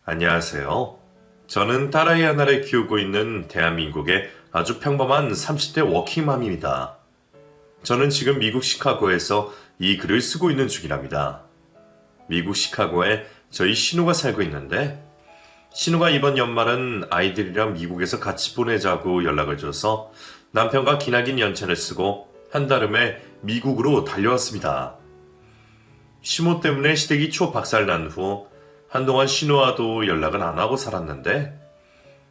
안녕하세요. 저는 딸아이 하나를 키우고 있는 대한민국의 아주 평범한 30대 워킹맘입니다. 저는 지금 미국 시카고에서 이 글을 쓰고 있는 중이랍니다. 미국 시카고에 저희 신우가 살고 있는데, 신우가 이번 연말은 아이들이랑 미국에서 같이 보내자고 연락을 줘서 남편과 기나긴 연차를 쓰고 한달음에 미국으로 달려왔습니다. 시모 때문에 시댁이 초박살난 후 한동안 신우와도 연락을 안 하고 살았는데,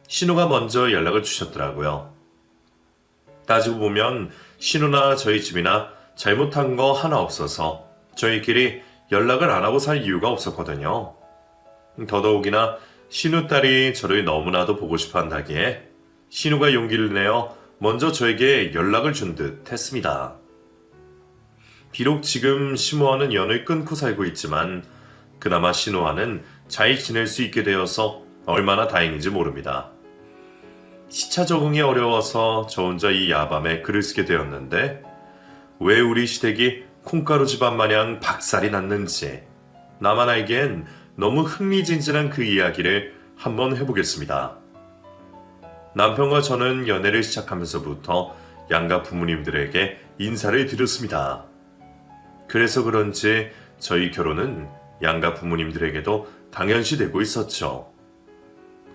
신우가 먼저 연락을 주셨더라고요. 따지고 보면 신우나 저희 집이나 잘못한 거 하나 없어서 저희끼리 연락을 안 하고 살 이유가 없었거든요. 더더욱이나 신우 딸이 저를 너무나도 보고 싶어 한다기에 신우가 용기를 내어 먼저 저에게 연락을 준 듯 했습니다. 비록 지금 시모와는 연을 끊고 살고 있지만 그나마 신우와는 잘 지낼 수 있게 되어서 얼마나 다행인지 모릅니다. 시차 적응이 어려워서 저 혼자 이 야밤에 글을 쓰게 되었는데, 왜 우리 시댁이 콩가루 집안 마냥 박살이 났는지 나만 알기엔 너무 흥미진진한 그 이야기를 한번 해보겠습니다. 남편과 저는 연애를 시작하면서부터 양가 부모님들에게 인사를 드렸습니다. 그래서 그런지 저희 결혼은 양가 부모님들에게도 당연시 되고 있었죠.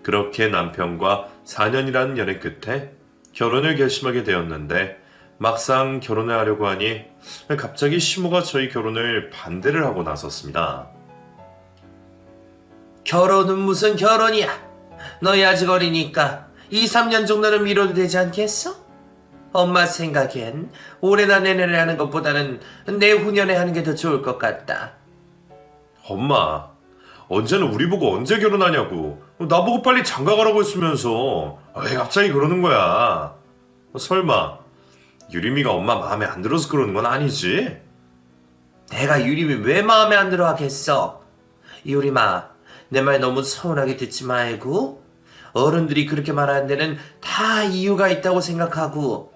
그렇게 남편과 4년이라는 연애 끝에 결혼을 결심하게 되었는데, 막상 결혼을 하려고 하니 갑자기 시모가 저희 결혼을 반대를 하고 나섰습니다. 결혼은 무슨 결혼이야? 너희 아직 어리니까 2, 3년 정도는 미뤄도 되지 않겠어? 엄마 생각엔 올해나 내년에 하는 것보다는 내후년에 하는 게 더 좋을 것 같다. 엄마, 언제는 우리 보고 언제 결혼하냐고. 나보고 빨리 장가 가라고 했으면서 왜 갑자기 그러는 거야. 설마 유림이가 엄마 마음에 안 들어서 그러는 건 아니지? 내가 유림이 왜 마음에 안 들어 하겠어? 유림아, 내 말 너무 서운하게 듣지 말고, 어른들이 그렇게 말하는 데는 다 이유가 있다고 생각하고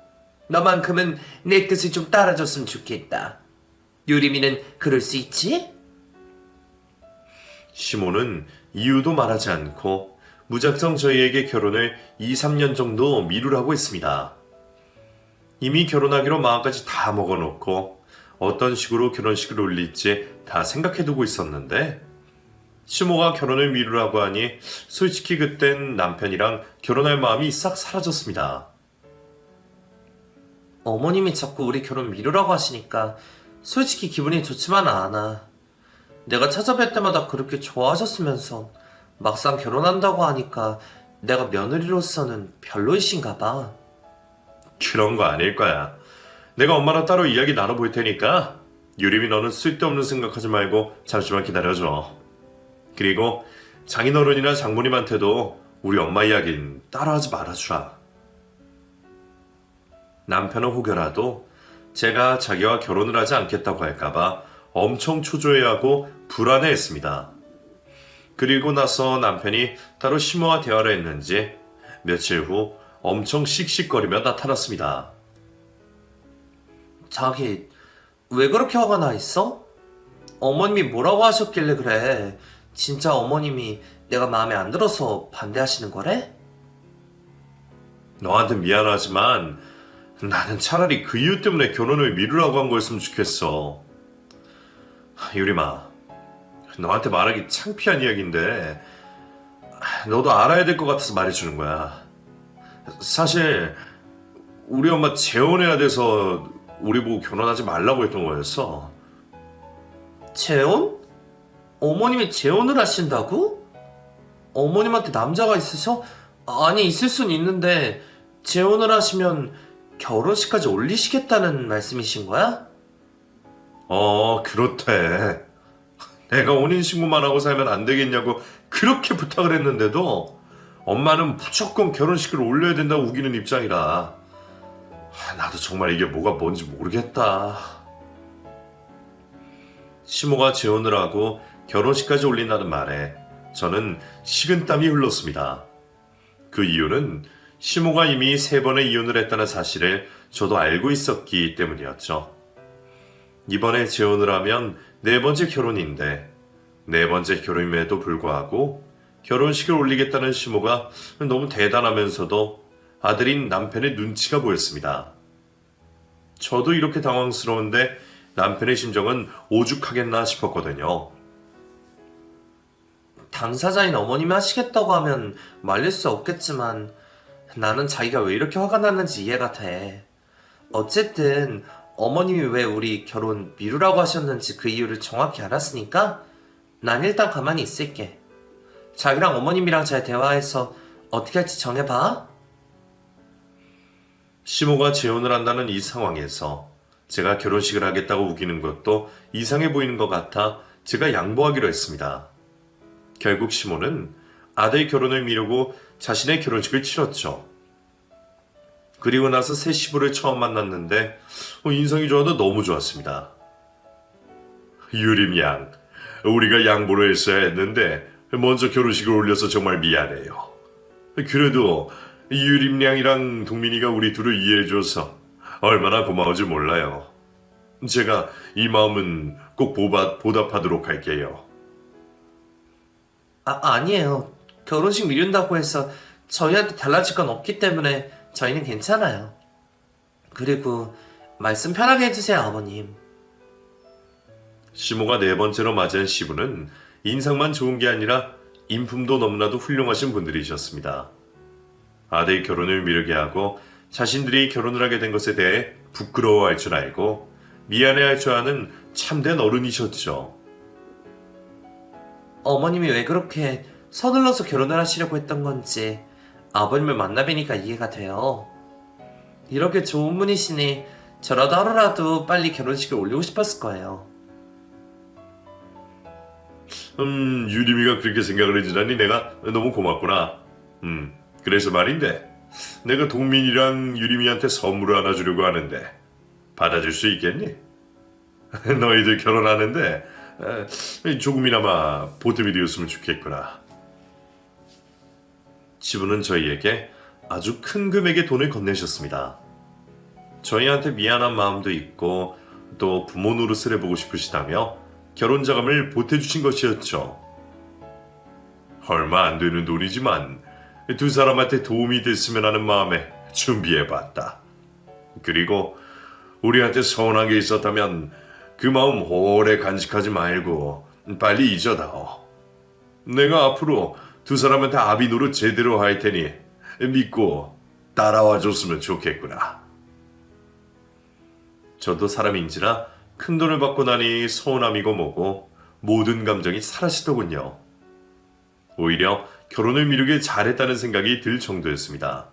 너만큼은 내 뜻을 좀 따라줬으면 좋겠다. 유림이는 그럴 수 있지? 시모는 이유도 말하지 않고 무작정 저희에게 결혼을 2, 3년 정도 미루라고 했습니다. 이미 결혼하기로 마음까지 다 먹어놓고 어떤 식으로 결혼식을 올릴지 다 생각해두고 있었는데, 시모가 결혼을 미루라고 하니 솔직히 그땐 남편이랑 결혼할 마음이 싹 사라졌습니다. 어머님이 자꾸 우리 결혼 미루라고 하시니까 솔직히 기분이 좋지만은 않아. 내가 찾아뵐 때마다 그렇게 좋아하셨으면서 막상 결혼한다고 하니까 내가 며느리로서는 별로이신가 봐. 그런 거 아닐 거야. 내가 엄마랑 따로 이야기 나눠볼 테니까 유림이 너는 쓸데없는 생각하지 말고 잠시만 기다려줘. 그리고 장인어른이나 장모님한테도 우리 엄마 이야기는 따라하지 말아주라. 남편은 혹여라도 제가 자기와 결혼을 하지 않겠다고 할까봐 엄청 초조해하고 불안해했습니다. 그리고 나서 남편이 따로 시모와 대화를 했는지 며칠 후 엄청 씩씩거리며 나타났습니다. 자기, 왜 그렇게 화가 나 있어? 어머님이 뭐라고 하셨길래 그래? 진짜 어머님이 내가 마음에 안 들어서 반대하시는 거래? 너한테 미안하지만 나는 차라리 그 이유 때문에 결혼을 미루라고 한 거였으면 좋겠어. 유림아, 너한테 말하기 창피한 이야기인데 너도 알아야 될 것 같아서 말해주는 거야. 사실 우리 엄마 재혼해야 돼서 우리 보고 결혼하지 말라고 했던 거였어. 재혼? 어머님이 재혼을 하신다고? 어머님한테 남자가 있으셔? 아니, 있을 순 있는데 재혼을 하시면 결혼식까지 올리시겠다는 말씀이신 거야? 그렇대. 내가 혼인신고만 하고 살면 안 되겠냐고 그렇게 부탁을 했는데도 엄마는 무조건 결혼식을 올려야 된다고 우기는 입장이라. 나도 정말 이게 뭐가 뭔지 모르겠다. 시모가 재혼을 하고 결혼식까지 올린다는 말에 저는 식은땀이 흘렀습니다. 그 이유는 시모가 이미 3번의 이혼을 했다는 사실을 저도 알고 있었기 때문이었죠. 이번에 재혼을 하면 4번째 결혼인데 4번째 결혼임에도 불구하고 결혼식을 올리겠다는 시모가 너무 대단하면서도 아들인 남편의 눈치가 보였습니다. 저도 이렇게 당황스러운데 남편의 심정은 오죽하겠나 싶었거든요. 당사자인 어머님이 하시겠다고 하면 말릴 수 없겠지만 나는 자기가 왜 이렇게 화가 났는지 이해가 돼. 어쨌든 어머님이 왜 우리 결혼 미루라고 하셨는지 그 이유를 정확히 알았으니까 난 일단 가만히 있을게. 자기랑 어머님이랑 잘 대화해서 어떻게 할지 정해봐. 시모가 재혼을 한다는 이 상황에서 제가 결혼식을 하겠다고 우기는 것도 이상해 보이는 것 같아 제가 양보하기로 했습니다. 결국 시모는 아들 결혼을 미루고 자신의 결혼식을 치렀죠. 그리고 나서 새 시부를 처음 만났는데 인상이 좋아도 너무 좋았습니다. 유림 양, 우리가 양보를 했어야 했는데 먼저 결혼식을 올려서 정말 미안해요. 그래도 유림 양이랑 동민이가 우리 둘을 이해해줘서 얼마나 고마운지 몰라요. 제가 이 마음은 꼭 보답하도록 할게요. 아니에요. 결혼식 미룬다고 해서 저희한테 달라질 건 없기 때문에 저희는 괜찮아요. 그리고 말씀 편하게 해주세요, 아버님. 시모가 네 번째로 맞이한 시부는 인상만 좋은 게 아니라 인품도 너무나도 훌륭하신 분들이셨습니다. 아들 결혼을 미루게 하고 자신들이 결혼을 하게 된 것에 대해 부끄러워할 줄 알고 미안해할 줄 아는 참된 어른이셨죠. 어머님이 왜 그렇게 서둘러서 결혼을 하시려고 했던 건지 아버님을 만나뵈니까 이해가 돼요. 이렇게 좋은 분이시니 저라도 하루라도 빨리 결혼식을 올리고 싶었을 거예요. 유림이가 그렇게 생각을 해주다니 내가 너무 고맙구나. 그래서 말인데 내가 동민이랑 유림이한테 선물을 하나 주려고 하는데 받아줄 수 있겠니? 너희들 결혼하는데 조금이나마 보탬이 되었으면 좋겠구나. 시부는 저희에게 아주 큰 금액의 돈을 건네셨습니다. 저희한테 미안한 마음도 있고 또 부모 노릇을 해보고 싶으시다며 결혼자금을 보태주신 것이었죠. 얼마 안 되는 돈이지만 두 사람한테 도움이 됐으면 하는 마음에 준비해봤다. 그리고 우리한테 서운한 게 있었다면 그 마음 오래 간직하지 말고 빨리 잊어다오. 내가 앞으로 두 사람한테 아비 노릇 제대로 할 테니 믿고 따라와 줬으면 좋겠구나. 저도 사람인지라 큰 돈을 받고 나니 서운함이고 뭐고 모든 감정이 사라지더군요. 오히려 결혼을 미루길 잘했다는 생각이 들 정도였습니다.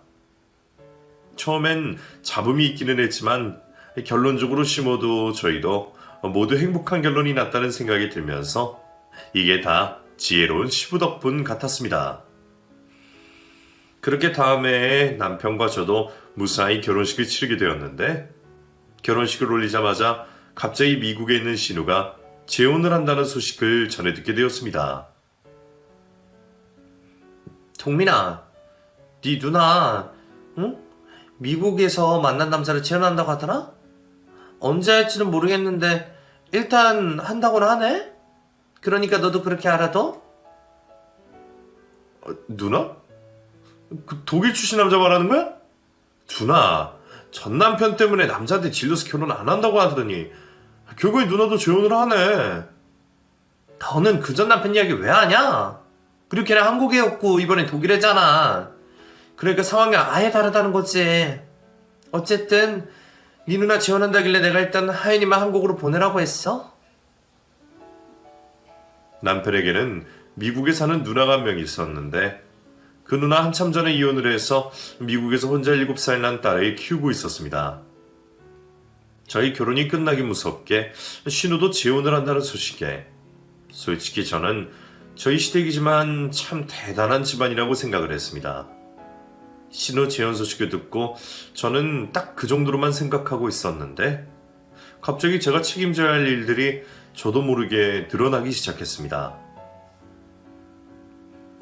처음엔 잡음이 있기는 했지만 결론적으로 시모도 저희도 모두 행복한 결론이 났다는 생각이 들면서 이게 다 지혜로운 시부 덕분 같았습니다. 그렇게 다음에 남편과 저도 무사히 결혼식을 치르게 되었는데 결혼식을 올리자마자 갑자기 미국에 있는 신우가 재혼을 한다는 소식을 전해 듣게 되었습니다. 동민아, 네 누나, 응? 미국에서 만난 남자를 재혼한다고 하더라? 언제 할지는 모르겠는데 일단 한다고는 하네? 그러니까 너도 그렇게 알아둬? 누나? 그 독일 출신 남자 말하는 거야? 누나, 전 남편 때문에 남자한테 질려서 결혼 안 한다고 하더니 결국에 누나도 재혼을 하네. 너는 그 전 남편 이야기 왜 하냐? 그리고 걔는 한국애였고 이번엔 독일애잖아. 그러니까 상황이 아예 다르다는 거지. 어쨌든 네 누나 지원한다길래 내가 일단 하윤이만 한국으로 보내라고 했어. 남편에게는 미국에 사는 누나가 한 명 있었는데 그 누나 한참 전에 이혼을 해서 미국에서 혼자 7살 난 딸을 키우고 있었습니다. 저희 결혼이 끝나기 무섭게 신우도 재혼을 한다는 소식에 솔직히 저는 저희 시댁이지만 참 대단한 집안이라고 생각을 했습니다. 신우 재혼 소식을 듣고 저는 딱 그 정도로만 생각하고 있었는데 갑자기 제가 책임져야 할 일들이 저도 모르게 드러나기 시작했습니다.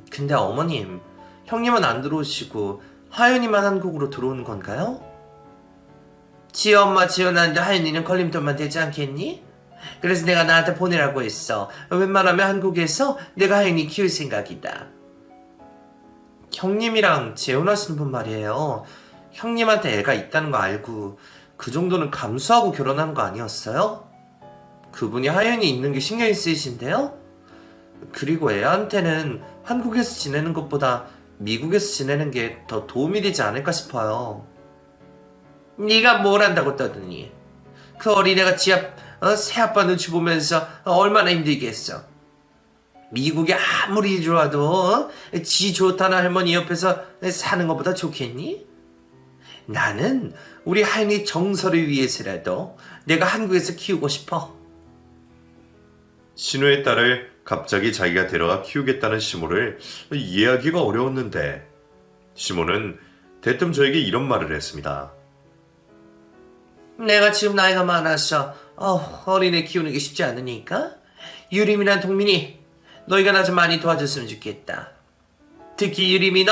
근데 어머님, 형님은 안 들어오시고 하윤이만 한국으로 들어오는 건가요? 지 엄마 지원하는데 하윤이는 걸림돌만 되지 않겠니? 그래서 내가 나한테 보내라고 했어. 웬만하면 한국에서 내가 하윤이 키울 생각이다. 형님이랑 재혼하시는 분 말이에요. 형님한테 애가 있다는 거 알고 그 정도는 감수하고 결혼한 거 아니었어요? 그분이 하연이 있는 게 신경이 쓰이신데요? 그리고 애한테는 한국에서 지내는 것보다 미국에서 지내는 게 더 도움이 되지 않을까 싶어요. 네가 뭘 안다고 떠드니? 그 어린애가 새아빠 눈치 보면서 얼마나 힘들겠어. 미국에 아무리 좋아도 지 좋다는 할머니 옆에서 사는 것보다 좋겠니? 나는 우리 하연이 정서를 위해서라도 내가 한국에서 키우고 싶어. 신우의 딸을 갑자기 자기가 데려가 키우겠다는 시모를 이해하기가 어려웠는데 시모는 대뜸 저에게 이런 말을 했습니다. 내가 지금 나이가 많아서 어린애 키우는 게 쉽지 않으니까 유림이란 동민이 너희가 나 좀 많이 도와줬으면 좋겠다. 특히 유림이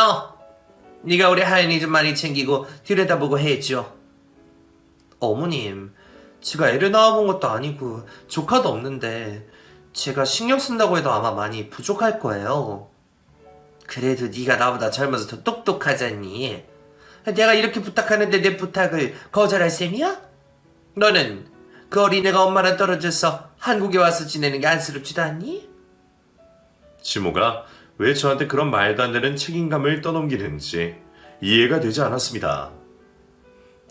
네가 우리 하연이 좀 많이 챙기고 들여다보고 해줘. 어머님, 제가 애를 낳아본 것도 아니고 조카도 없는데 제가 신경 쓴다고 해도 아마 많이 부족할 거예요. 그래도 네가 나보다 젊어서 더 똑똑하잖니. 내가 이렇게 부탁하는데 내 부탁을 거절할 셈이야? 너는 그 어린애가 엄마랑 떨어져서 한국에 와서 지내는 게 안쓰럽지도 않니? 시모가 왜 저한테 그런 말도 안 되는 책임감을 떠넘기는지 이해가 되지 않았습니다.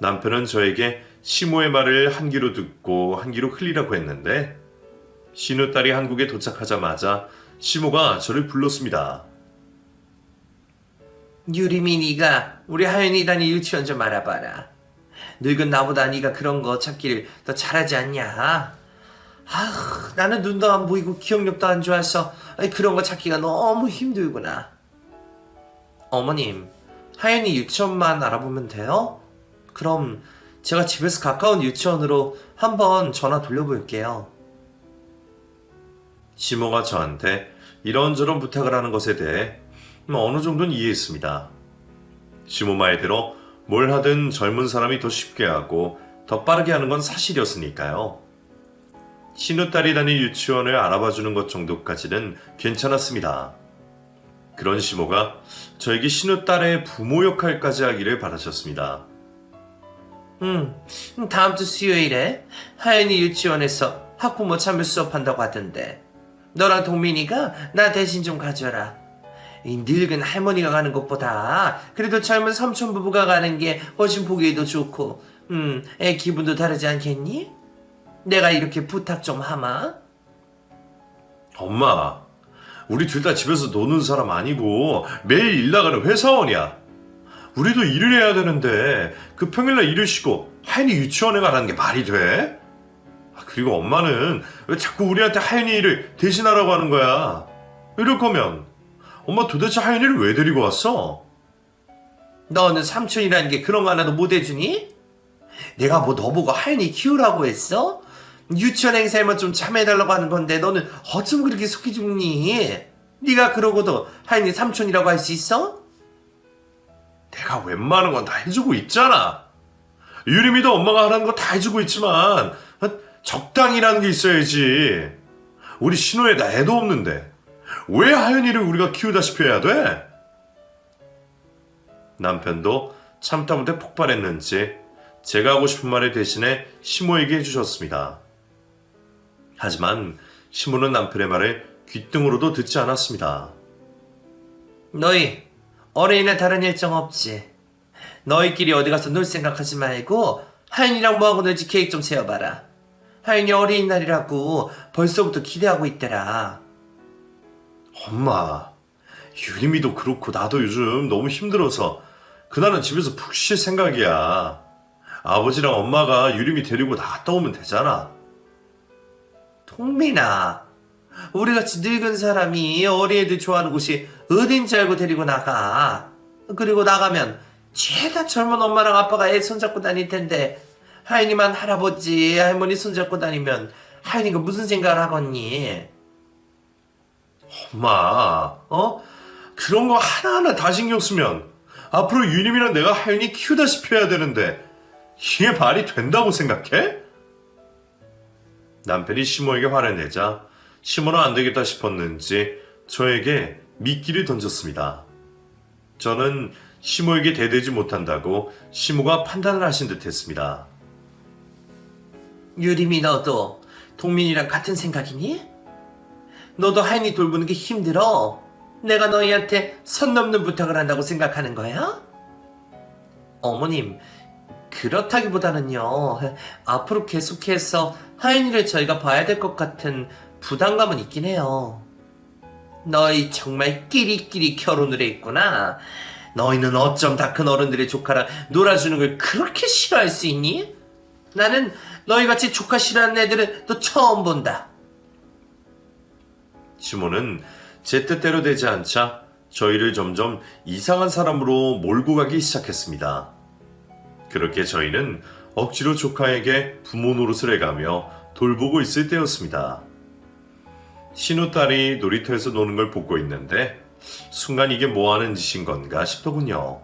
남편은 저에게 시모의 말을 한 귀로 듣고 한 귀로 흘리라고 했는데 신우 딸이 한국에 도착하자마자 시모가 저를 불렀습니다. 유림이 네가 우리 하연이 다니 유치원 좀 알아봐라. 늙은 나보다 네가 그런 거 찾기를 더 잘하지 않냐? 나는 눈도 안 보이고 기억력도 안 좋아서 그런 거 찾기가 너무 힘들구나. 어머님, 하연이 유치원만 알아보면 돼요? 그럼 제가 집에서 가까운 유치원으로 한번 전화 돌려볼게요. 시모가 저한테 이런저런 부탁을 하는 것에 대해 어느 정도는 이해했습니다. 시모 말대로 뭘 하든 젊은 사람이 더 쉽게 하고 더 빠르게 하는 건 사실이었으니까요. 신우딸이 다닌 유치원을 알아봐주는 것 정도까지는 괜찮았습니다. 그런 시모가 저에게 신우딸의 부모 역할까지 하기를 바라셨습니다. 다음 주 수요일에 하연이 유치원에서 학부모 참여 수업한다고 하던데 너랑 동민이가 나 대신 좀 가줘라. 이 늙은 할머니가 가는 것보다 그래도 젊은 삼촌 부부가 가는 게 훨씬 보기에도 좋고 애 기분도 다르지 않겠니? 내가 이렇게 부탁 좀 하마. 엄마, 우리 둘 다 집에서 노는 사람 아니고 매일 일 나가는 회사원이야. 우리도 일을 해야 되는데 그 평일날 일을 쉬고 하연이 유치원에 가라는 게 말이 돼? 그리고 엄마는 왜 자꾸 우리한테 하연이 일을 대신하라고 하는 거야? 이럴 거면 엄마 도대체 하연이를 왜 데리고 왔어? 너는 삼촌이라는 게 그런 거 하나도 못 해주니? 내가 뭐 너보고 하연이 키우라고 했어? 유치원 행사에만 좀 참여해달라고 하는 건데 너는 어쩜 그렇게 속이 좁니? 네가 그러고도 하연이 삼촌이라고 할 수 있어? 내가 웬만한 건 다 해주고 있잖아. 유림이도 엄마가 하라는 거 다 해주고 있지만 적당히라는 게 있어야지. 우리 신호에다 애도 없는데 왜 하연이를 우리가 키우다시피 해야 돼? 남편도 참다 못해 폭발했는지 제가 하고 싶은 말을 대신에 시모에게 해주셨습니다. 하지만 시모는 남편의 말을 귓등으로도 듣지 않았습니다. 너희 어린이날 다른 일정 없지? 너희끼리 어디 가서 놀 생각하지 말고 하연이랑 뭐하고 놀지 계획 좀 세워봐라. 하연이 어린이날이라고 벌써부터 기대하고 있더라. 엄마, 유림이도 그렇고 나도 요즘 너무 힘들어서 그날은 집에서 푹 쉴 생각이야. 아버지랑 엄마가 유림이 데리고 나갔다 오면 되잖아. 동민아, 우리같이 늙은 사람이 어린애들 좋아하는 곳이 어딘지 알고 데리고 나가. 그리고 나가면 죄다 젊은 엄마랑 아빠가 애 손잡고 다닐 텐데 하연이만 할아버지 할머니 손잡고 다니면 하연이가 무슨 생각을 하겠니? 엄마, 그런 거 하나하나 다 신경 쓰면 앞으로 유림이랑 내가 하연이 키우다시피 해야 되는데 이게 말이 된다고 생각해? 남편이 시모에게 화를 내자 시모는 안 되겠다 싶었는지 저에게 미끼를 던졌습니다. 저는 시모에게 대들지 못한다고 시모가 판단을 하신 듯 했습니다. 유림이 너도 동민이랑 같은 생각이니? 너도 하연이 돌보는 게 힘들어? 내가 너희한테 선 넘는 부탁을 한다고 생각하는 거야? 어머님, 그렇다기보다는요. 앞으로 계속해서 하연이를 저희가 봐야 될 것 같은 부담감은 있긴 해요. 너희 정말 끼리끼리 결혼을 했구나. 너희는 어쩜 다 큰 어른들의 조카랑 놀아주는 걸 그렇게 싫어할 수 있니? 나는 너희같이 조카 싫어하는 애들은 또 처음 본다. 시모는 제 뜻대로 되지 않자 저희를 점점 이상한 사람으로 몰고 가기 시작했습니다. 그렇게 저희는 억지로 조카에게 부모 노릇을 해가며 돌보고 있을 때였습니다. 신우딸이 놀이터에서 노는 걸 보고 있는데 순간 이게 뭐하는 짓인 건가 싶더군요.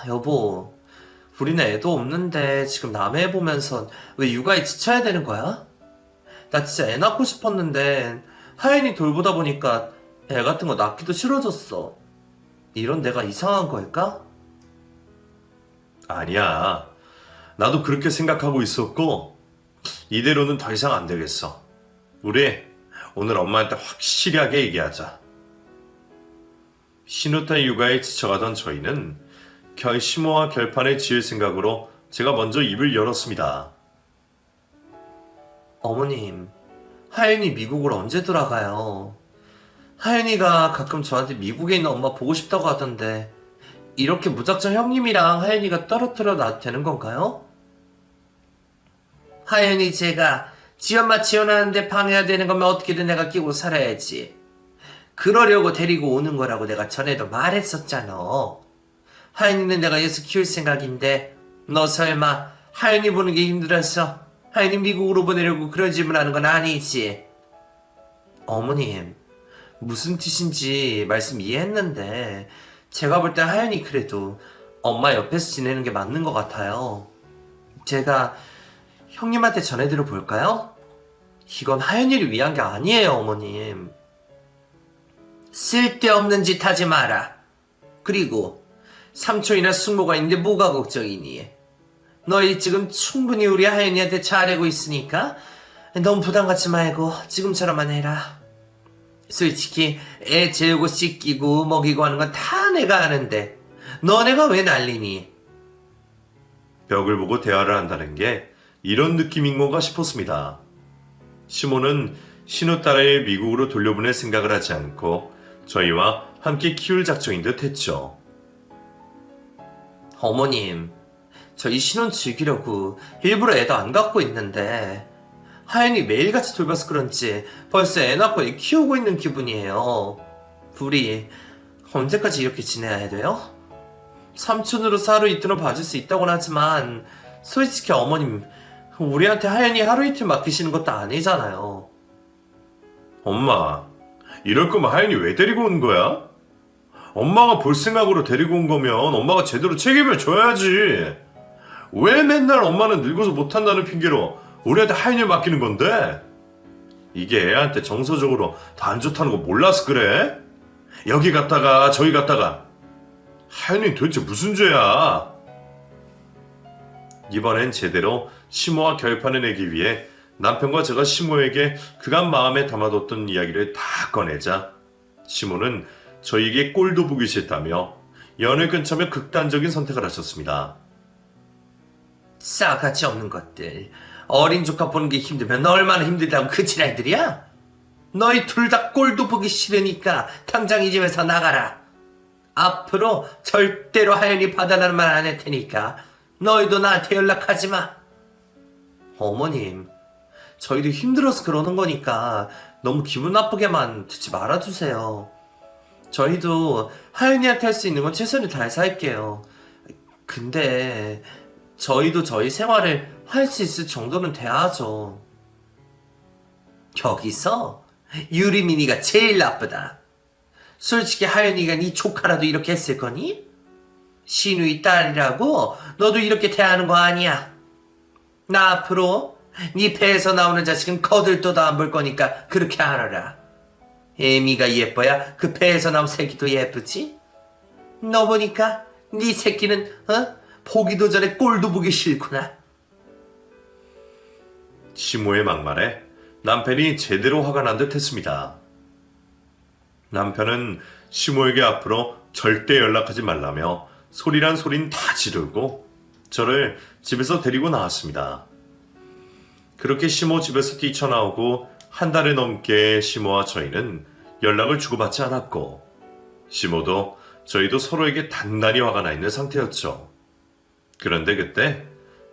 여보, 우리는 애도 없는데 지금 남의 애 보면서 왜 육아에 지쳐야 되는 거야? 나 진짜 애 낳고 싶었는데 하연이 돌보다 보니까 애 같은 거 낳기도 싫어졌어. 이런 내가 이상한 걸까? 아니야. 나도 그렇게 생각하고 있었고 이대로는 더 이상 안 되겠어. 우리 오늘 엄마한테 확실하게 얘기하자. 신우딸 육아에 지쳐가던 저희는 시모와 결판을 지을 생각으로 제가 먼저 입을 열었습니다. 어머님, 하연이 미국을 언제 돌아가요? 하연이가 가끔 저한테 미국에 있는 엄마 보고 싶다고 하던데 이렇게 무작정 형님이랑 하연이가 떨어뜨려 놔도 되는 건가요? 하연이 제가 지엄마 지원하는데 방해가 되는 거면 어떻게든 내가 끼고 살아야지. 그러려고 데리고 오는 거라고 내가 전에도 말했었잖아. 하연이는 내가 예수 키울 생각인데 너 설마 하연이 보는 게 힘들어서 하연이 미국으로 보내려고 그런 질문하는 건 아니지? 어머님, 무슨 뜻인지 말씀 이해했는데 제가 볼 때 하연이 그래도 엄마 옆에서 지내는 게 맞는 것 같아요. 제가 형님한테 전해드려 볼까요? 이건 하연이를 위한 게 아니에요, 어머님. 쓸데없는 짓 하지 마라. 그리고 삼촌이나 숙모가 있는데 뭐가 걱정이니? 너희 지금 충분히 우리 하연이한테 잘하고 있으니까 너무 부담 갖지 말고 지금처럼만 해라. 솔직히 애 재우고 씻기고 먹이고 하는 건 다 내가 하는데 너네가 왜 난리니? 벽을 보고 대화를 한다는 게 이런 느낌인 건가 싶었습니다. 시모는 신우딸을 미국으로 돌려보낼 생각을 하지 않고 저희와 함께 키울 작정인 듯 했죠. 어머님, 저희 신혼 즐기려고 일부러 애도 안 갖고 있는데 하연이 매일같이 돌봐서 그런지 벌써 애 낳고 애 키우고 있는 기분이에요. 우리 언제까지 이렇게 지내야 돼요? 삼촌으로서 하루 이틀은 봐줄 수 있다고는 하지만 솔직히 어머님, 우리한테 하연이 하루 이틀 맡기시는 것도 아니잖아요. 엄마, 이럴 거면 하연이 왜 데리고 온 거야? 엄마가 볼 생각으로 데리고 온 거면 엄마가 제대로 책임을 져야지. 왜 맨날 엄마는 늙어서 못한다는 핑계로 우리한테 하연이를 맡기는 건데? 이게 애한테 정서적으로 다 안 좋다는 거 몰라서 그래? 여기 갔다가 저기 갔다가 하연이는 도대체 무슨 죄야? 이번엔 제대로 시모와 결판을 내기 위해 남편과 제가 시모에게 그간 마음에 담아뒀던 이야기를 다 꺼내자 시모는 저희에게 꼴도 보기 싫다며 연을 끊자며 극단적인 선택을 하셨습니다. 싸가지 없는 것들. 어린 조카 보는 게 힘들면 너 얼마나 힘들다고 그 지랄들이야? 너희 둘 다 꼴도 보기 싫으니까 당장 이 집에서 나가라. 앞으로 절대로 하연이 봐달라는 말 안 할 테니까 너희도 나한테 연락하지 마. 어머님, 저희도 힘들어서 그러는 거니까 너무 기분 나쁘게만 듣지 말아주세요. 저희도 하연이한테 할 수 있는 건 최선을 다해서 할게요. 근데 저희도 저희 생활을 할 수 있을 정도는 돼야죠. 여기서 유리민이가 제일 나쁘다. 솔직히 하연이가 네 조카라도 이렇게 했을 거니? 신우이 딸이라고 너도 이렇게 대하는 거 아니야. 나 앞으로 네 배에서 나오는 자식은 거들떠도 안 볼 거니까 그렇게 알아라. 애미가 예뻐야 그 배에서 나온 새끼도 예쁘지? 너 보니까 네 새끼는 보기도 전에 꼴도 보기 싫구나. 시모의 막말에 남편이 제대로 화가 난 듯 했습니다. 남편은 시모에게 앞으로 절대 연락하지 말라며 소리란 소린 다 지르고 저를 집에서 데리고 나왔습니다. 그렇게 시모 집에서 뛰쳐나오고 한 달을 넘게 시모와 저희는 연락을 주고받지 않았고 시모도 저희도 서로에게 단단히 화가 나 있는 상태였죠. 그런데 그때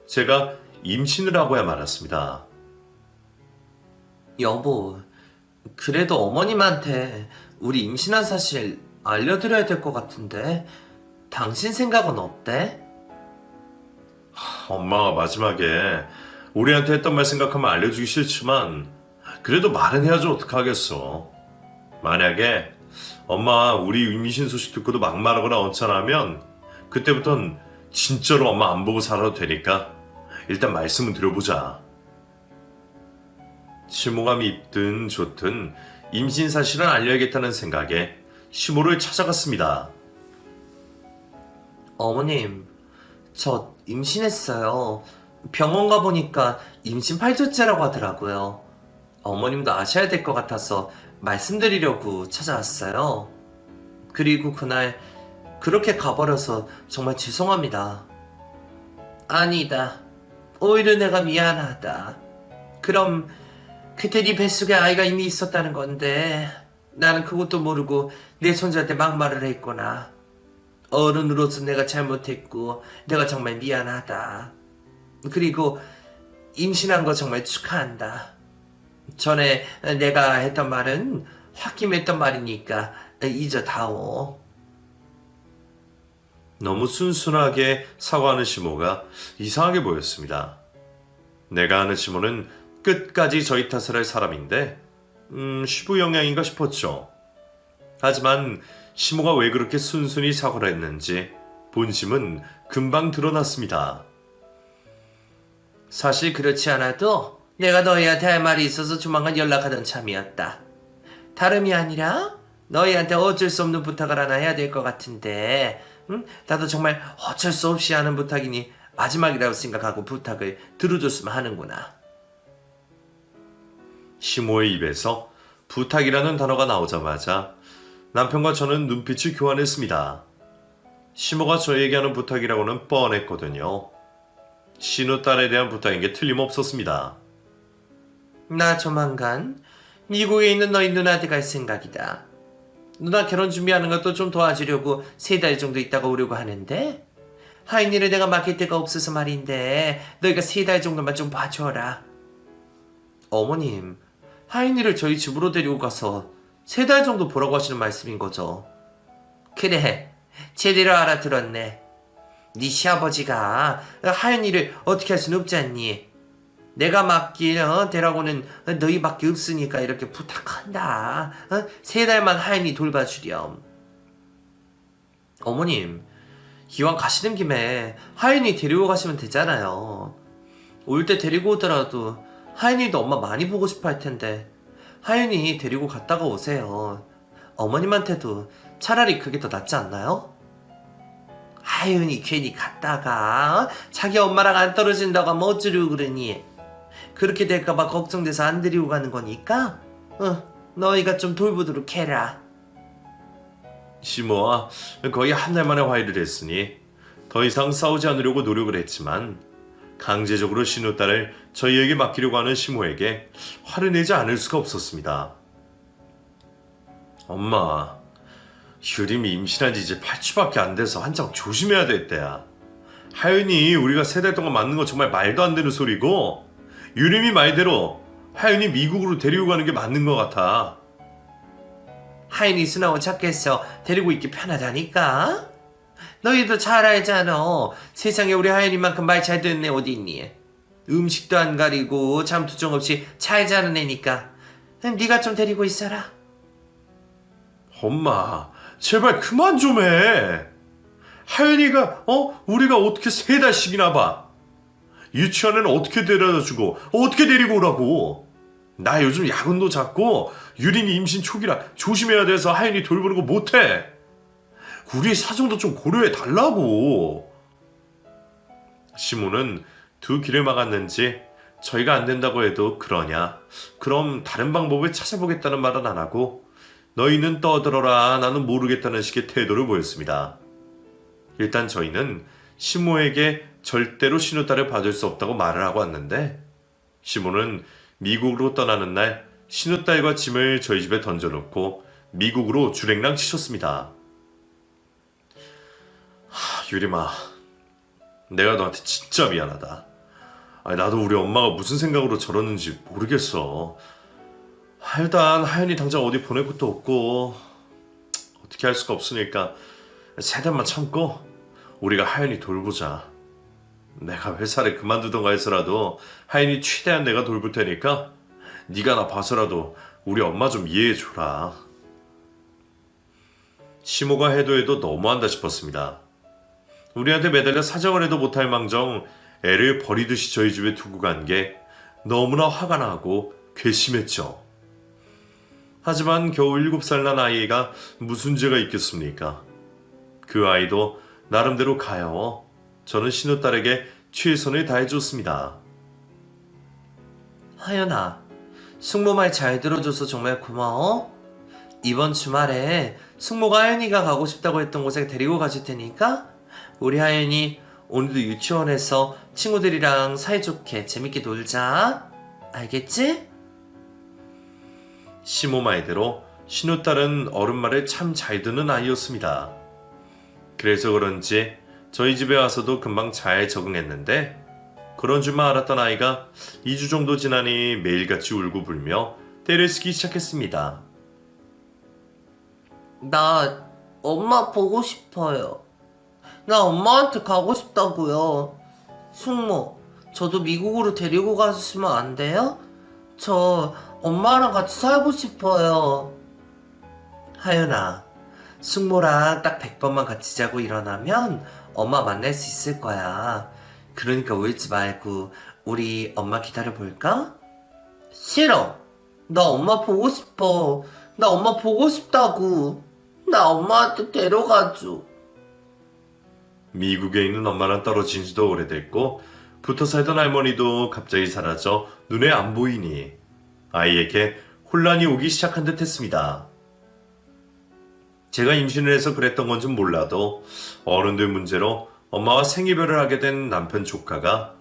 제가 임신을 하고야 말았습니다. 여보, 그래도 어머님한테 우리 임신한 사실 알려드려야 될 것 같은데 당신 생각은 어때? 엄마가 마지막에 우리한테 했던 말 생각하면 알려주기 싫지만 그래도 말은 해야지 어떡하겠어. 만약에 엄마 우리 임신 소식 듣고도 막말하거나 언짢아하면 그때부턴 진짜로 엄마 안 보고 살아도 되니까 일단 말씀은 드려보자. 시모가 밉든 좋든 임신 사실은 알려야겠다는 생각에 시모를 찾아갔습니다. 어머님, 저 임신했어요. 병원 가보니까 임신 8주째라고 하더라고요. 어머님도 아셔야 될 것 같아서 말씀드리려고 찾아왔어요. 그리고 그날 그렇게 가버려서 정말 죄송합니다. 아니다. 오히려 내가 미안하다. 그럼 그때 네 뱃속에 아이가 이미 있었다는 건데 나는 그것도 모르고 내 손자한테 막말을 했구나. 어른으로서 내가 잘못했고 내가 정말 미안하다. 그리고 임신한 거 정말 축하한다. 전에 내가 했던 말은 홧김했던 말이니까 잊어다오. 너무 순순하게 사과하는 시모가 이상하게 보였습니다. 내가 아는 시모는 끝까지 저희 탓을 할 사람인데 시부 영향인가 싶었죠. 하지만 시모가 왜 그렇게 순순히 사과를 했는지 본심은 금방 드러났습니다. 사실 그렇지 않아도 내가 너희한테 할 말이 있어서 조만간 연락하던 참이었다. 다름이 아니라 너희한테 어쩔 수 없는 부탁을 하나 해야 될 것 같은데 나도 정말 어쩔 수 없이 하는 부탁이니 마지막이라고 생각하고 부탁을 들어줬으면 하는구나. 시모의 입에서 부탁이라는 단어가 나오자마자 남편과 저는 눈빛을 교환했습니다. 시모가 저에게 하는 부탁이라고는 뻔했거든요. 신우 딸에 대한 부탁인 게 틀림없었습니다. 나 조만간 미국에 있는 너희 누나한테 갈 생각이다. 누나 결혼 준비하는 것도 좀 도와주려고 3달 정도 있다가 오려고 하는데 하인이를 내가 맡길 데가 없어서 말인데 너희가 3달 정도만 좀 봐줘라. 어머님, 하인이를 저희 집으로 데리고 가서 3달 정도 보라고 하시는 말씀인 거죠? 그래, 제대로 알아들었네. 네 시아버지가 하인이를 어떻게 할 수는 없지 않니? 내가 맡길 데라고는 너희밖에 없으니까 이렇게 부탁한다. 3달만 하인이 돌봐주렴. 어머님, 기왕 가시는 김에 하인이 데리고 가시면 되잖아요. 올 때 데리고 오더라도 하인이도 엄마 많이 보고 싶어 할 텐데 하인이 데리고 갔다가 오세요. 어머님한테도 차라리 그게 더 낫지 않나요? 하윤이 괜히 갔다가 자기 엄마랑 안 떨어진다고 하면 어쩌려고 그러니? 그렇게 될까봐 걱정돼서 안 데리고 가는 거니까 너희가 좀 돌보도록 해라. 시모와 거의 한 달 만에 화해를 했으니 더 이상 싸우지 않으려고 노력을 했지만 강제적으로 신우딸을 저희에게 맡기려고 하는 시모에게 화를 내지 않을 수가 없었습니다. 엄마, 유림이 임신한 지 이제 8주밖에 안 돼서 한창 조심해야 될 때야. 하윤이 우리가 3달 동안 맞는 거 정말 말도 안 되는 소리고 유림이 말대로 하윤이 미국으로 데리고 가는 게 맞는 것 같아. 하윤이 순하고 착해서 데리고 있기 편하다니까? 너희도 잘 알잖아. 세상에 우리 하윤이만큼 말 잘 듣는 애 어디 있니? 음식도 안 가리고 잠투정 없이 잘 자는 애니까 네가 좀 데리고 있어라. 엄마, 제발 그만 좀 해. 하윤이가 우리가 어떻게 3달씩이나 봐. 유치원에는 어떻게 데려다주고 어떻게 데리고 오라고. 나 요즘 야근도 잦고 유린이 임신 초기라 조심해야 돼서 하윤이 돌보는 거 못해. 우리 사정도 좀 고려해 달라고. 시모는 두 귀를 막았는지 저희가 안 된다고 해도 그러냐, 그럼 다른 방법을 찾아보겠다는 말은 안 하고 너희는 떠들어라, 나는 모르겠다는 식의 태도를 보였습니다. 일단 저희는 시모에게 절대로 신우딸을 봐줄 수 없다고 말을 하고 왔는데, 시모는 미국으로 떠나는 날 신우딸과 짐을 저희 집에 던져놓고 미국으로 주랭랑 치셨습니다. 유림아, 내가 너한테 진짜 미안하다. 아니, 나도 우리 엄마가 무슨 생각으로 저러는지 모르겠어. 일단 하연이 당장 어디 보낼 것도 없고 어떻게 할 수가 없으니까 세 달만 참고 우리가 하연이 돌보자. 내가 회사를 그만두던가 해서라도 하연이 최대한 내가 돌볼 테니까 네가 나 봐서라도 우리 엄마 좀 이해해줘라. 시모가 해도 너무한다 싶었습니다. 우리한테 매달려 사정을 해도 못할 망정 애를 버리듯이 저희 집에 두고 간 게 너무나 화가 나고 괘씸했죠. 하지만 겨우 7살 난 아이가 무슨 죄가 있겠습니까? 그 아이도 나름대로 가여워 저는 신우딸에게 최선을 다해줬습니다. 하연아, 숙모 말 잘 들어줘서 정말 고마워. 이번 주말에 숙모가 하연이가 가고 싶다고 했던 곳에 데리고 가줄 테니까 우리 하연이 오늘도 유치원에서 친구들이랑 사이좋게 재밌게 놀자. 알겠지? 시모 말대로 신우딸은 어른 말을 참 잘 듣는 아이였습니다. 그래서 그런지 저희 집에 와서도 금방 잘 적응했는데, 그런 줄만 알았던 아이가 2주 정도 지나니 매일같이 울고 불며 떼를 쓰기 시작했습니다. 나 엄마 보고 싶어요. 나 엄마한테 가고 싶다고요. 숙모, 저도 미국으로 데리고 가주시면 안 돼요? 저 엄마랑 같이 살고 싶어요. 하연아, 숙모랑 딱 100번만 같이 자고 일어나면 엄마 만날 수 있을 거야. 그러니까 울지 말고 우리 엄마 기다려볼까? 싫어. 나 엄마 보고 싶어. 나 엄마 보고 싶다고. 나 엄마한테 데려가줘. 미국에 있는 엄마랑 떨어진 지도 오래됐고 붙어 살던 할머니도 갑자기 사라져 눈에 안 보이니 아이에게 혼란이 오기 시작한 듯 했습니다. 제가 임신을 해서 그랬던 건지 몰라도 어른들 문제로 엄마와 생이별을 하게 된 남편 조카가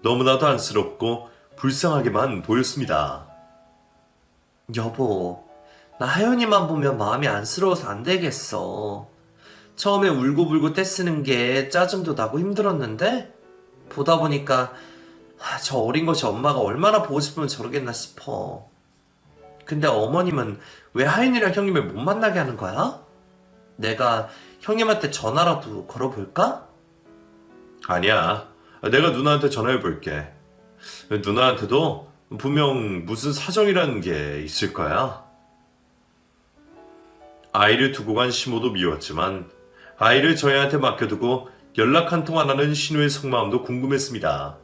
너무나도 안쓰럽고 불쌍하게만 보였습니다. 여보, 나 하연이만 보면 마음이 안쓰러워서 안 되겠어. 처음에 울고불고 떼쓰는 게 짜증도 나고 힘들었는데 보다 보니까 저 어린 것이 엄마가 얼마나 보고 싶으면 저러겠나 싶어. 근데 어머님은 왜 하연이랑 형님을 못 만나게 하는 거야? 내가 형님한테 전화라도 걸어볼까? 아니야, 내가 누나한테 전화해 볼게. 누나한테도 분명 무슨 사정이라는 게 있을 거야. 아이를 두고 간 시모도 미웠지만 아이를 저희한테 맡겨두고 연락 한 통 안 하는 신우의 속마음도 궁금했습니다.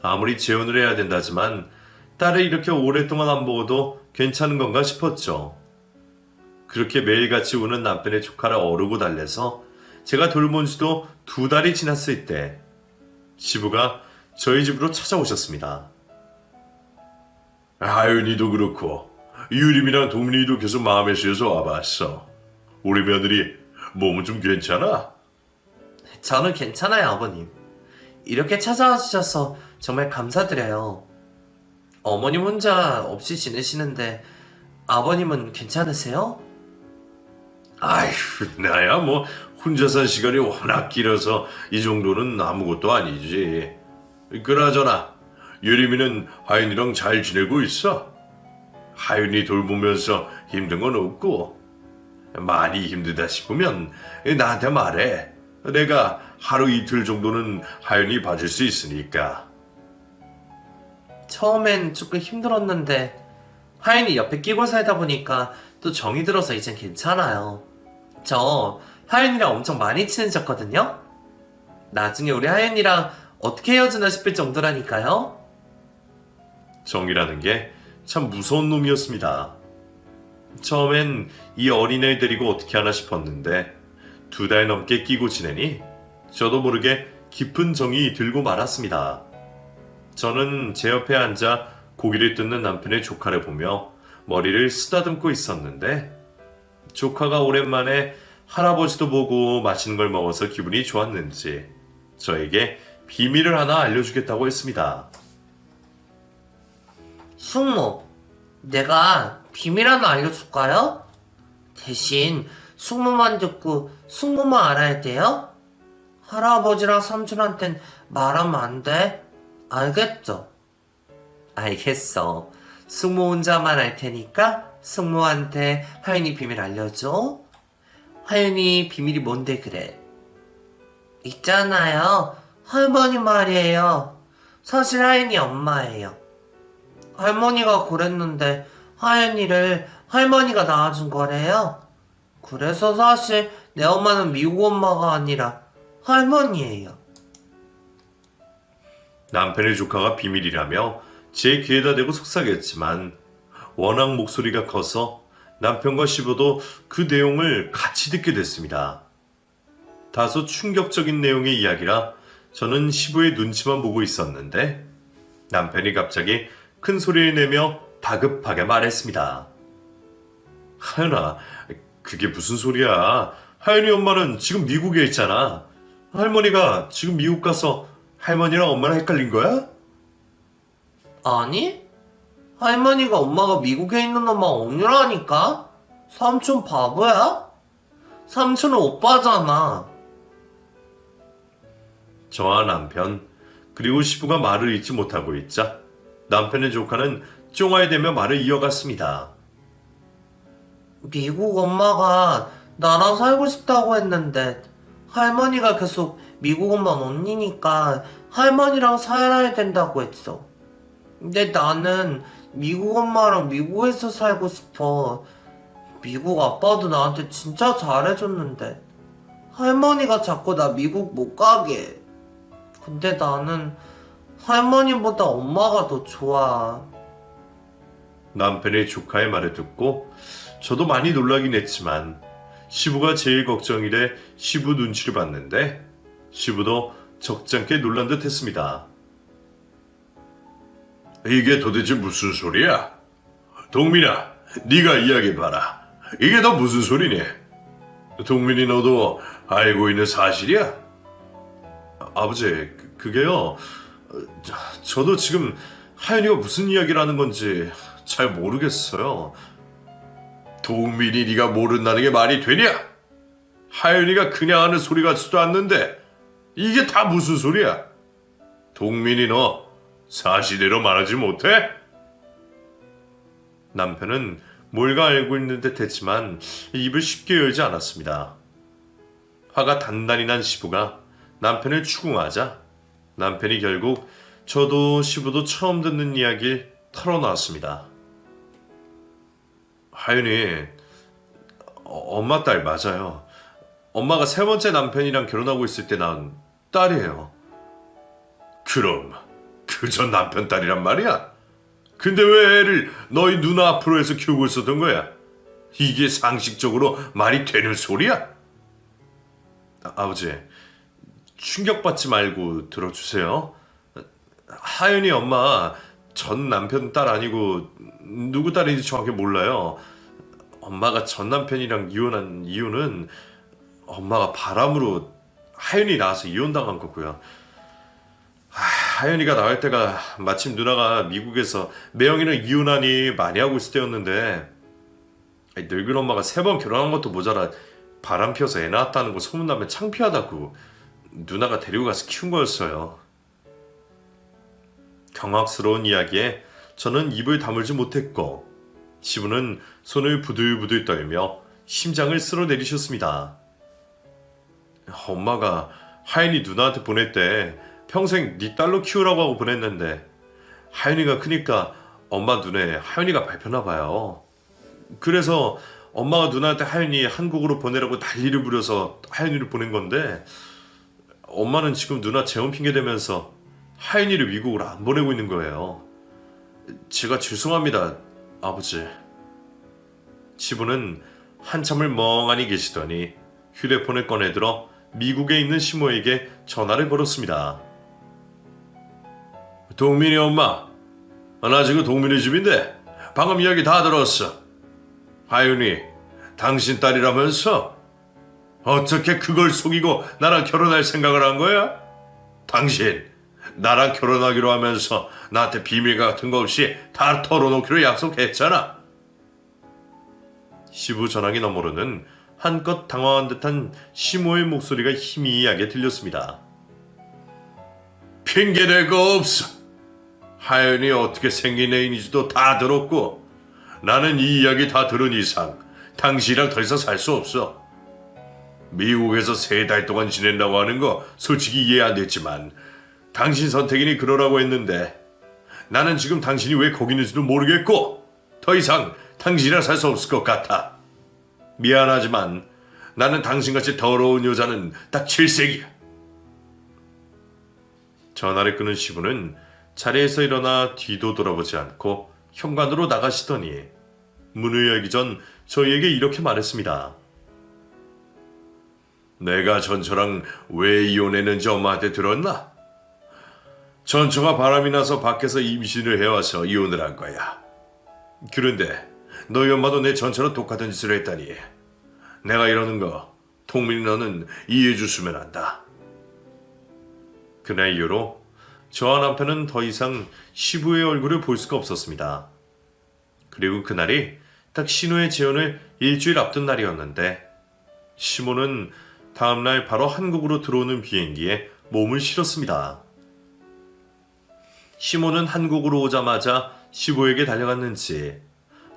아무리 재혼을 해야 된다지만 딸을 이렇게 오랫동안 안 보고도 괜찮은 건가 싶었죠. 그렇게 매일같이 우는 남편의 조카를 어르고 달래서 제가 돌본 지도 2달이 지났을 때 시부가 저희 집으로 찾아오셨습니다. 하윤이도 그렇고 유림이랑 동민이도 계속 마음에 씌어서 와봤어. 우리 며느리 몸은 좀 괜찮아? 저는 괜찮아요, 아버님. 이렇게 찾아와 주셔서 정말 감사드려요. 어머님 혼자 없이 지내시는데 아버님은 괜찮으세요? 아휴, 나야 뭐 혼자 산 시간이 워낙 길어서 이 정도는 아무것도 아니지. 그나저나 유림이는 하윤이랑 잘 지내고 있어? 하윤이 돌보면서 힘든 건 없고, 많이 힘들다 싶으면 나한테 말해. 내가 하루 이틀 정도는 하윤이 봐줄 수 있으니까. 처음엔 조금 힘들었는데 하연이 옆에 끼고 살다 보니까 또 정이 들어서 이젠 괜찮아요. 저 하연이랑 엄청 많이 친해졌거든요. 나중에 우리 하연이랑 어떻게 헤어지나 싶을 정도라니까요. 정이라는 게 참 무서운 놈이었습니다. 처음엔 이 어린애를 데리고 어떻게 하나 싶었는데 2달 넘게 끼고 지내니 저도 모르게 깊은 정이 들고 말았습니다. 저는 제 옆에 앉아 고기를 뜯는 남편의 조카를 보며 머리를 쓰다듬고 있었는데 조카가 오랜만에 할아버지도 보고 맛있는 걸 먹어서 기분이 좋았는지 저에게 비밀을 하나 알려주겠다고 했습니다. 숙모, 내가 비밀 하나 알려줄까요? 대신 숙모만 듣고 숙모만 알아야 돼요? 할아버지랑 삼촌한텐 말하면 안 돼. 알겠죠? 알겠어. 숙모 혼자만 알 테니까 숙모한테 하윤이 비밀 알려줘. 하윤이 비밀이 뭔데 그래? 있잖아요. 할머니 말이에요. 사실 하윤이 엄마예요. 할머니가 그랬는데 하윤이를 할머니가 낳아준 거래요. 그래서 사실 내 엄마는 미국 엄마가 아니라 할머니예요. 남편의 조카가 비밀이라며 제 귀에다 대고 속삭였지만 워낙 목소리가 커서 남편과 시부도 그 내용을 같이 듣게 됐습니다. 다소 충격적인 내용의 이야기라 저는 시부의 눈치만 보고 있었는데 남편이 갑자기 큰 소리를 내며 다급하게 말했습니다. 하연아, 그게 무슨 소리야? 하연이 엄마는 지금 미국에 있잖아. 할머니가 지금 미국 가서 할머니랑 엄마랑 헷갈린 거야? 아니? 할머니가 엄마가 미국에 있는 엄마 아니라니까? 삼촌 바보야? 삼촌은 오빠잖아. 저와 남편 그리고 시부가 말을 잇지 못하고 있자 남편의 조카는 쫑아에 대며 말을 이어갔습니다. 미국 엄마가 나랑 살고 싶다고 했는데 할머니가 계속 미국 엄마 언니니까 할머니랑 살아야 된다고 했어. 근데 나는 미국 엄마랑 미국에서 살고 싶어. 미국 아빠도 나한테 진짜 잘해줬는데 할머니가 자꾸 나 미국 못 가게 해. 근데 나는 할머니보다 엄마가 더 좋아. 남편의 조카의 말을 듣고 저도 많이 놀라긴 했지만 시부가 제일 걱정이래 시부 눈치를 봤는데 시부도 적잖게 놀란 듯 했습니다. 이게 도대체 무슨 소리야? 동민아, 네가 이야기해봐라. 이게 다 무슨 소리니? 동민이 너도 알고 있는 사실이야? 아버지, 그게요. 저도 지금 하연이가 무슨 이야기를 하는 건지 잘 모르겠어요. 동민이 네가 모른다는 게 말이 되냐? 하연이가 그냥 하는 소리 같지도 않는데 이게 다 무슨 소리야? 동민이 너 사실대로 말하지 못해? 남편은 뭘가 알고 있는 듯 했지만 입을 쉽게 열지 않았습니다. 화가 단단히 난 시부가 남편을 추궁하자 남편이 결국 저도 시부도 처음 듣는 이야기를 털어놨습니다. 하윤이 엄마 딸 맞아요. 엄마가 3번째 남편이랑 결혼하고 있을 때 낳은 딸이에요. 그럼 그저 남편 딸이란 말이야? 근데 왜 애를 너희 누나 앞으로 해서 키우고 있었던 거야? 이게 상식적으로 말이 되는 소리야? 아버지, 충격받지 말고 들어주세요. 하윤이 엄마 전 남편 딸 아니고 누구 딸인지 정확히 몰라요. 엄마가 전 남편이랑 이혼한 이유는 엄마가 바람으로 하윤이 낳아서 이혼당한 거고요. 하윤이가 나올 때가 마침 누나가 미국에서 매형이랑 이혼하니 많이 하고 있을 때였는데 늙은 엄마가 3번 결혼한 것도 모자라 바람 피워서 애 낳았다는 거 소문나면 창피하다고 누나가 데리고 가서 키운 거였어요. 경악스러운 이야기에 저는 입을 다물지 못했고 시부는 손을 부들부들 떨며 심장을 쓸어내리셨습니다. 엄마가 하윤이 누나한테 보낼 때 평생 네 딸로 키우라고 하고 보냈는데 하윤이가 크니까 엄마 눈에 하윤이가 밟혔나 봐요. 그래서 엄마가 누나한테 하윤이 한국으로 보내라고 난리를 부려서 하윤이를 보낸 건데 엄마는 지금 누나 재혼 핑계 대면서 하윤이를 미국으로 안 보내고 있는 거예요. 제가 죄송합니다, 아버지. 시부는 한참을 멍하니 계시더니 휴대폰을 꺼내들어 미국에 있는 시모에게 전화를 걸었습니다. 동민이 엄마, 나 지금 동민이 집인데 방금 이야기 다 들었어. 하윤이 당신 딸이라면서? 어떻게 그걸 속이고 나랑 결혼할 생각을 한 거야? 당신 나랑 결혼하기로 하면서 나한테 비밀 같은 거 없이 다 털어놓기로 약속했잖아. 시부 전화기 너머로는 한껏 당황한 듯한 시모의 목소리가 희미하게 들렸습니다. 핑계댈 거 없어. 하연이 어떻게 생긴 애인지도 다 들었고 나는 이 이야기 다 들은 이상 당신이랑 더 이상 살 수 없어. 미국에서 3달 동안 지낸다고 하는 거 솔직히 이해 안 됐지만 당신 선택이니 그러라고 했는데 나는 지금 당신이 왜 거기 있는지도 모르겠고 더 이상 당신이랑 살 수 없을 것 같아. 미안하지만 나는 당신같이 더러운 여자는 딱 7색이야. 전화를 끊은 시부는 자리에서 일어나 뒤도 돌아보지 않고 현관으로 나가시더니 문을 열기 전 저희에게 이렇게 말했습니다. 내가 전처랑 왜 이혼했는지 엄마한테 들었나? 전처가 바람이 나서 밖에서 임신을 해와서 이혼을 한 거야. 그런데 너희 엄마도 내 전처럼 똑같은 짓을 했다니. 내가 이러는 거 동민이 너는 이해해 줬으면 한다. 그날 이후로 저와 남편은 더 이상 시부의 얼굴을 볼 수가 없었습니다. 그리고 그날이 딱 신우의 재혼을 일주일 앞둔 날이었는데 시모는 다음날 바로 한국으로 들어오는 비행기에 몸을 실었습니다. 시모는 한국으로 오자마자 시부에게 달려갔는지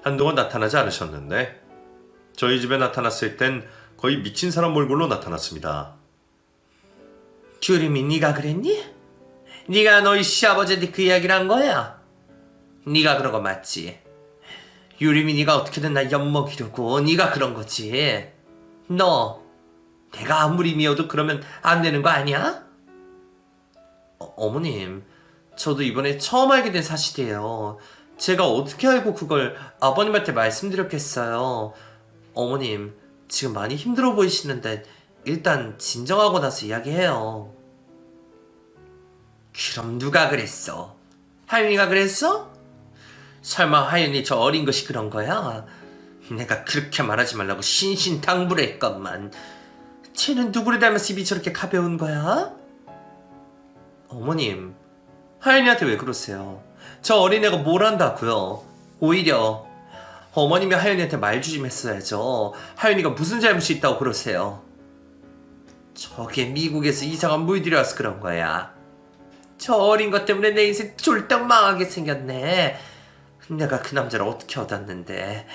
한동안 나타나지 않으셨는데 저희 집에 나타났을 땐 거의 미친 사람 몰골로 나타났습니다. 규림이 네가 그랬니? 네가 너희 시아버지한테 그 이야기를 한 거야? 네가 그런 거 맞지? 유림이 네가 어떻게든 나 엿먹이려고 네가 그런 거지. 너 내가 아무리 미워도 그러면 안 되는 거 아니야? 어머님, 저도 이번에 처음 알게 된 사실이에요. 제가 어떻게 알고 그걸 아버님한테 말씀드렸겠어요. 어머님, 지금 많이 힘들어 보이시는데 일단 진정하고 나서 이야기해요. 그럼 누가 그랬어? 하윤이가 그랬어? 설마 하윤이 저 어린 것이 그런 거야? 내가 그렇게 말하지 말라고 신신당부했건만 쟤는 누구를 닮아서 입이 저렇게 가벼운 거야? 어머님, 하윤이한테 왜 그러세요? 저 어린애가 뭘 한다고요? 오히려 어머님이 하윤이한테 말주심했어야죠. 하윤이가 무슨 잘못이 있다고 그러세요? 저게 미국에서 이상한 물들이 와서 그런 거야. 저 어린 것 때문에 내 인생 쫄딱 망하게 생겼네. 내가 그 남자를 어떻게 얻었는데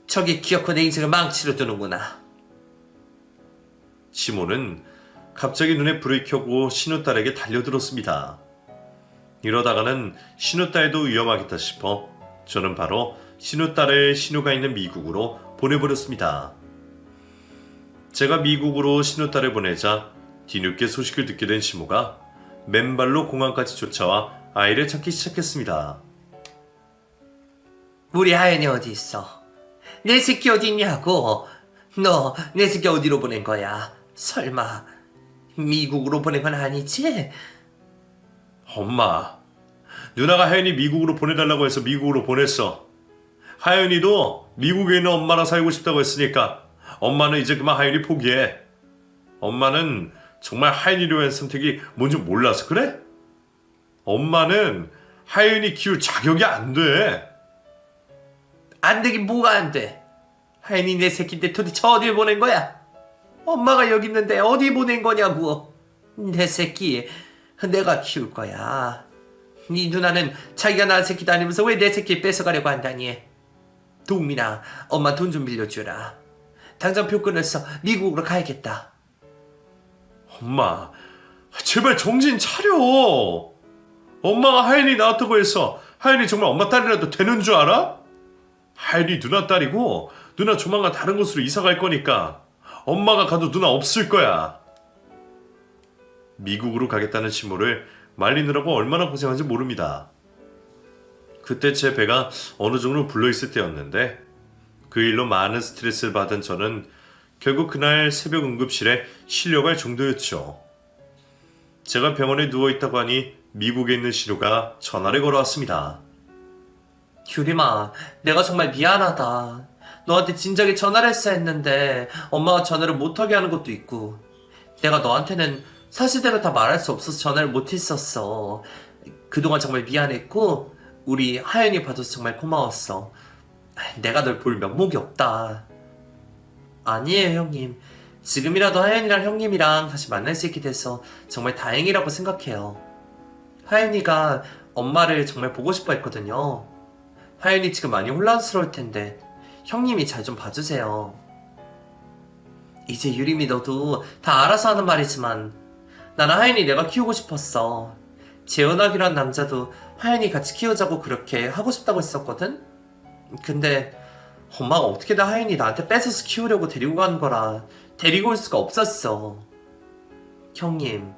저게 기어코 내 인생을 망치려 두는구나. 시모는 갑자기 눈에 불을 켜고 신우딸에게 달려들었습니다. 이러다가는 신우딸도 위험하겠다 싶어 저는 바로 신우딸을 신우가 있는 미국으로 보내버렸습니다. 제가 미국으로 신우딸을 보내자 뒤늦게 소식을 듣게 된 시모가 맨발로 공항까지 쫓아와 아이를 찾기 시작했습니다. 우리 하연이 어디 있어? 내 새끼 어디 있냐고. 너 내 새끼 어디로 보낸 거야? 설마 미국으로 보낸 건 아니지? 엄마, 누나가 하연이 미국으로 보내달라고 해서 미국으로 보냈어. 하연이도 미국에 있는 엄마랑 살고 싶다고 했으니까 엄마는 이제 그만 하연이 포기해. 엄마는 정말 하연이를 위한 선택이 뭔지 몰라서 그래? 엄마는 하연이 키울 자격이 안 돼. 안 되긴 뭐가 안 돼? 하연이 내 새끼인데 도대체 어딜 보낸 거야? 엄마가 여기 있는데 어디 보낸 거냐고. 내 새끼 내가 키울 거야. 네 누나는 자기가 낳은 새끼도 아니면서 왜 내 새끼 뺏어가려고 한다니. 동민아, 엄마 돈 좀 빌려주라. 당장 표 끊어서 미국으로 가야겠다. 엄마, 제발 정신 차려. 엄마가 하연이 낳았다고 해서 하연이 정말 엄마 딸이라도 되는 줄 알아? 하연이 누나 딸이고 누나 조만간 다른 곳으로 이사 갈 거니까 엄마가 가도 누나 없을 거야. 미국으로 가겠다는 시모를 말리느라고 얼마나 고생한지 모릅니다. 그때 제 배가 어느 정도 불러있을 때였는데 그 일로 많은 스트레스를 받은 저는 결국 그날 새벽 응급실에 실려갈 정도였죠. 제가 병원에 누워있다고 하니 미국에 있는 신우가 전화를 걸어왔습니다. 유림아, 내가 정말 미안하다. 너한테 진작에 전화를 했어야 했는데 엄마가 전화를 못하게 하는 것도 있고 내가 너한테는 사실대로 다 말할 수 없어서 전화를 못했었어. 그동안 정말 미안했고 우리 하연이 봐줘서 정말 고마웠어. 내가 널 볼 면목이 없다. 아니에요, 형님. 지금이라도 하연이랑 형님이랑 다시 만날 수 있게 돼서 정말 다행이라고 생각해요. 하연이가 엄마를 정말 보고 싶어 했거든요. 하연이 지금 많이 혼란스러울 텐데 형님이 잘 좀 봐주세요. 이제 유림이 너도 다 알아서 하는 말이지만 나는 하연이 내가 키우고 싶었어. 재현학이란 남자도 하연이 같이 키우자고 그렇게 하고 싶다고 했었거든? 근데 엄마가 어떻게든 하연이 나한테 뺏어서 키우려고 데리고 간 거라 데리고 올 수가 없었어. 형님,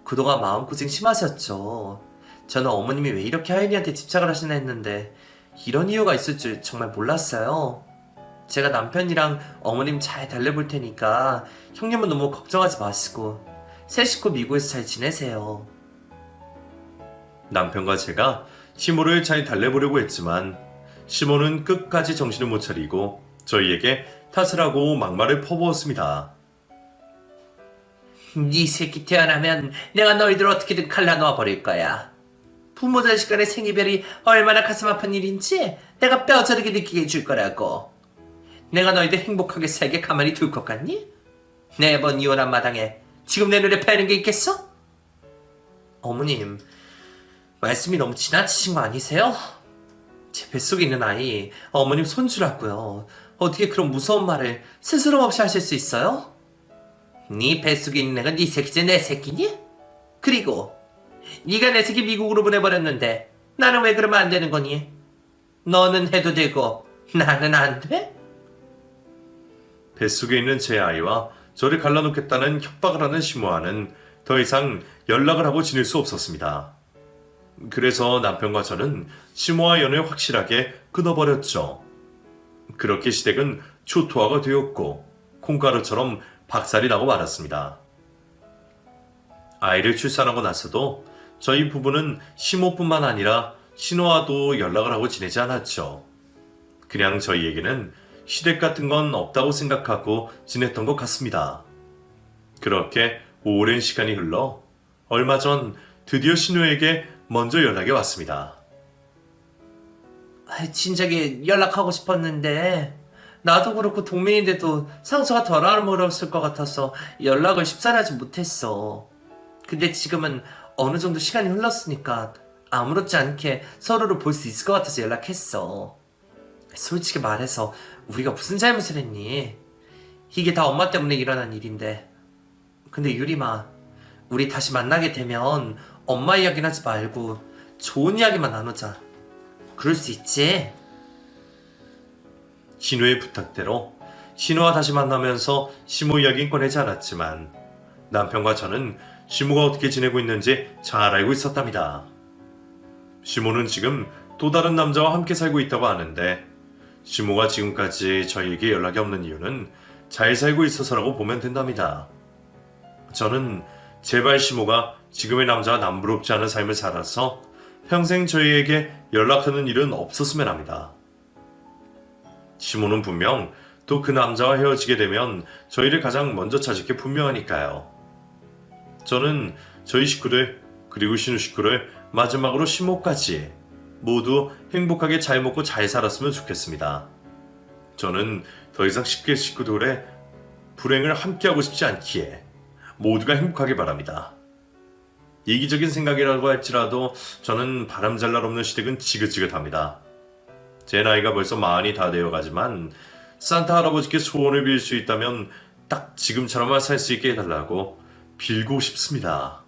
그동안 마음고생 심하셨죠. 저는 어머님이 왜 이렇게 하연이한테 집착을 하시나 했는데 이런 이유가 있을 줄 정말 몰랐어요. 제가 남편이랑 어머님 잘 달래볼 테니까 형님은 너무 걱정하지 마시고 새 식구 미국에서 잘 지내세요. 남편과 제가 시모를 잘 달래보려고 했지만 시모는 끝까지 정신을 못 차리고 저희에게 탓을 하고 막말을 퍼부었습니다. 네 새끼 태어나면 내가 너희들 어떻게든 갈라놓아 버릴 거야. 부모 자식 간의 생이별이 얼마나 가슴 아픈 일인지 내가 뼈저리게 느끼게 해줄 거라고. 내가 너희들 행복하게 살게 가만히 둘 것 같니? 매번 이혼한 마당에 지금 내 눈에 뵈는 게 있겠어? 어머님, 말씀이 너무 지나치신 거 아니세요? 제 뱃속에 있는 아이 어머님 손주라고요. 어떻게 그런 무서운 말을 스스럼 없이 하실 수 있어요? 네 뱃속에 있는 애가 네 새끼지 내 새끼니? 그리고 네가 내 새끼 미국으로 보내버렸는데 나는 왜 그러면 안 되는 거니? 너는 해도 되고 나는 안 돼? 뱃속에 있는 제 아이와 저를 갈라놓겠다는 협박을 하는 시모와는 더 이상 연락을 하고 지낼 수 없었습니다. 그래서 남편과 저는 시모와 연을 확실하게 끊어버렸죠. 그렇게 시댁은 초토화가 되었고 콩가루처럼 박살이 나고 말았습니다. 아이를 출산하고 나서도 저희 부부는 시모뿐만 아니라 신호와도 연락을 하고 지내지 않았죠. 그냥 저희에게는 시댁 같은 건 없다고 생각하고 지냈던 것 같습니다. 그렇게 오랜 시간이 흘러 얼마 전 드디어 신우에게 먼저 연락이 왔습니다. 진작에 연락하고 싶었는데 나도 그렇고 동맹인데도 상처가 덜 아물었을 것 같아서 연락을 쉽사리 하지 못했어. 근데 지금은 어느 정도 시간이 흘렀으니까 아무렇지 않게 서로를 볼 수 있을 것 같아서 연락했어. 솔직히 말해서 우리가 무슨 잘못을 했니? 이게 다 엄마 때문에 일어난 일인데. 근데 유림아, 우리 다시 만나게 되면 엄마 이야기는 하지 말고 좋은 이야기만 나누자. 그럴 수 있지? 신우의 부탁대로 신우와 다시 만나면서 시모 이야기는 꺼내지 않았지만 남편과 저는 시모가 어떻게 지내고 있는지 잘 알고 있었답니다. 시모는 지금 또 다른 남자와 함께 살고 있다고 하는데 시모가 지금까지 저희에게 연락이 없는 이유는 잘 살고 있어서라고 보면 된답니다. 저는 제발 시모가 지금의 남자와 남부럽지 않은 삶을 살아서 평생 저희에게 연락하는 일은 없었으면 합니다. 시모는 분명 또 그 남자와 헤어지게 되면 저희를 가장 먼저 찾을 게 분명하니까요. 저는 저희 식구들 그리고 신우 식구를 마지막으로 시모까지 모두 행복하게 잘 먹고 잘 살았으면 좋겠습니다. 저는 더 이상 식구들의 불행을 함께하고 싶지 않기에 모두가 행복하길 바랍니다. 이기적인 생각이라고 할지라도 저는 바람잘 날 없는 시댁은 지긋지긋합니다. 제 나이가 벌써 40이 다 되어가지만 산타 할아버지께 소원을 빌 수 있다면 딱 지금처럼만 살 수 있게 해달라고 빌고 싶습니다.